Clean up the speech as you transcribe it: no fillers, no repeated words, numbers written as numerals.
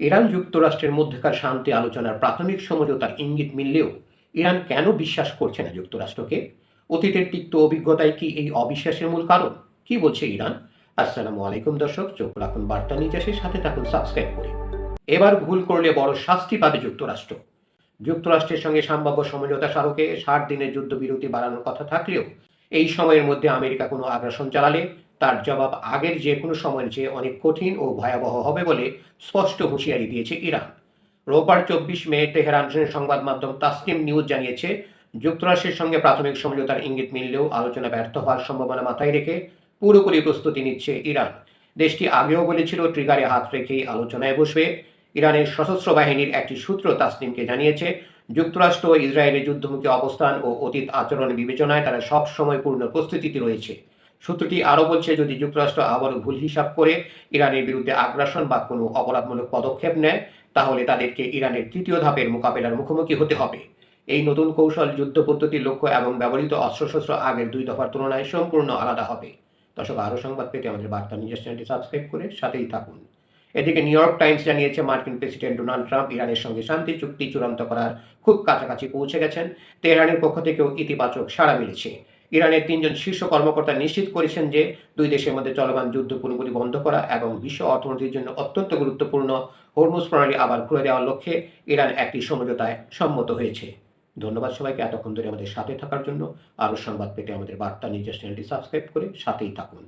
Iran যুক্তরাষ্ট্রের মধ্যকার শান্তি আলোচনার প্রাথমিক সমঝোতার ইঙ্গিত মিললেও ইরান কেন বিশ্বাস করছে না যুক্তরাষ্ট্রকে? অতীতের তিক্ত অভিজ্ঞতায় কি এই অবিশ্বাসের মূল কারণ? কি বলছে ইরান? আসসালামু আলাইকুম দর্শক, চোখ রাখুন বার্তা নির্যাসের সাথে থাকুন সাবস্ক্রাইব করে। এবার ভুল করলে বড় শাস্তি পাবে যুক্তরাষ্ট্র। যুক্তরাষ্ট্রের সঙ্গে সম্ভাব্য সমঝোতা স্মারকে 60 দিনের যুদ্ধবিরতি বাড়ানোর কথা থাকলেও এই সময়ের মধ্যে আমেরিকা কোনো আগ্রাসন চালালে তার জবাব আগের যে কোনো সময়ের চেয়ে অনেক কঠিন ও ভয়াবহ হবে বলে স্পষ্ট হুঁশিয়ারি দিয়েছে ইরান। রোববার 24 মে তেহরানের সংবাদ মাধ্যম তাসনিম নিউজ জানিয়েছে, যুক্তরাষ্ট্রের সঙ্গে প্রাথমিক সমঝোতার ইঙ্গিত মিললেও আলোচনা ব্যর্থ হওয়ার সম্ভাবনা মাথায় রেখে পুরোপুরি প্রস্তুতি নিচ্ছে ইরান। দেশটি আগেও বলেছিল ট্রিগারে হাত রেখেই আলোচনায় বসবে। ইরানের সশস্ত্র বাহিনীর একটি সূত্র তাসনিমকে জানিয়েছে, যুক্তরাষ্ট্র ও ইসরায়েলের যুদ্ধমুখী অবস্থান ও অতীত আচরণ বিবেচনায় তারা সব সময় পূর্ণ প্রস্তুতিতে রয়েছে। সূত্রটি আরও বলছে, যদি যুক্তরাষ্ট্র আবারও ভুল হিসাব করে ইরানের বিরুদ্ধে আগ্রাসন বা কোনো অপরাধমূলক পদক্ষেপ নেয়, তাহলে তাদেরকে ইরানের তৃতীয় ধাপের মোকাবেলার মুখোমুখি হতে হবে। এই নতুন কৌশল যুদ্ধ পদ্ধতির লক্ষ্য এবং ব্যবহৃত অস্ত্রশস্ত্র আগের 2 দফার তুলনায় সম্পূর্ণ আলাদা হবে। দর্শক, আরও সংবাদ পেতে আমাদের বার্তা নিউজ চ্যানেলটি সাবস্ক্রাইব করে সাথেই থাকুন। এদিকে নিউ ইয়র্ক টাইমস জানিয়েছে, মার্কিন প্রেসিডেন্ট ডোনাল্ড ট্রাম্প ইরানের সঙ্গে শান্তি চুক্তি চূড়ান্ত করার খুব কাছাকাছি পৌঁছে গেছেন। তেহরানের পক্ষ থেকেও ইতিবাচক সাড়া মিলেছে। ইরানের 3 জন শীর্ষ কর্মকর্তা নিশ্চিত করেছেন যে 2 দেশের মধ্যে চলমান যুদ্ধ পুরোপুরি বন্ধ করা এবং বিশ্ব অর্থনীতির জন্য অত্যন্ত গুরুত্বপূর্ণ হরমুজ প্রণালী আবার খুলে দেওয়ার লক্ষ্যে ইরান একটি সমঝোতায় সম্মত হয়েছে। ধন্যবাদ সবাইকে এতক্ষণ ধরে আমাদের সাথে থাকার জন্য। আরও সংবাদ পেতে আমাদের বার্তা নিউজ চ্যানেলটি সাবস্ক্রাইব করে সাথেই থাকুন।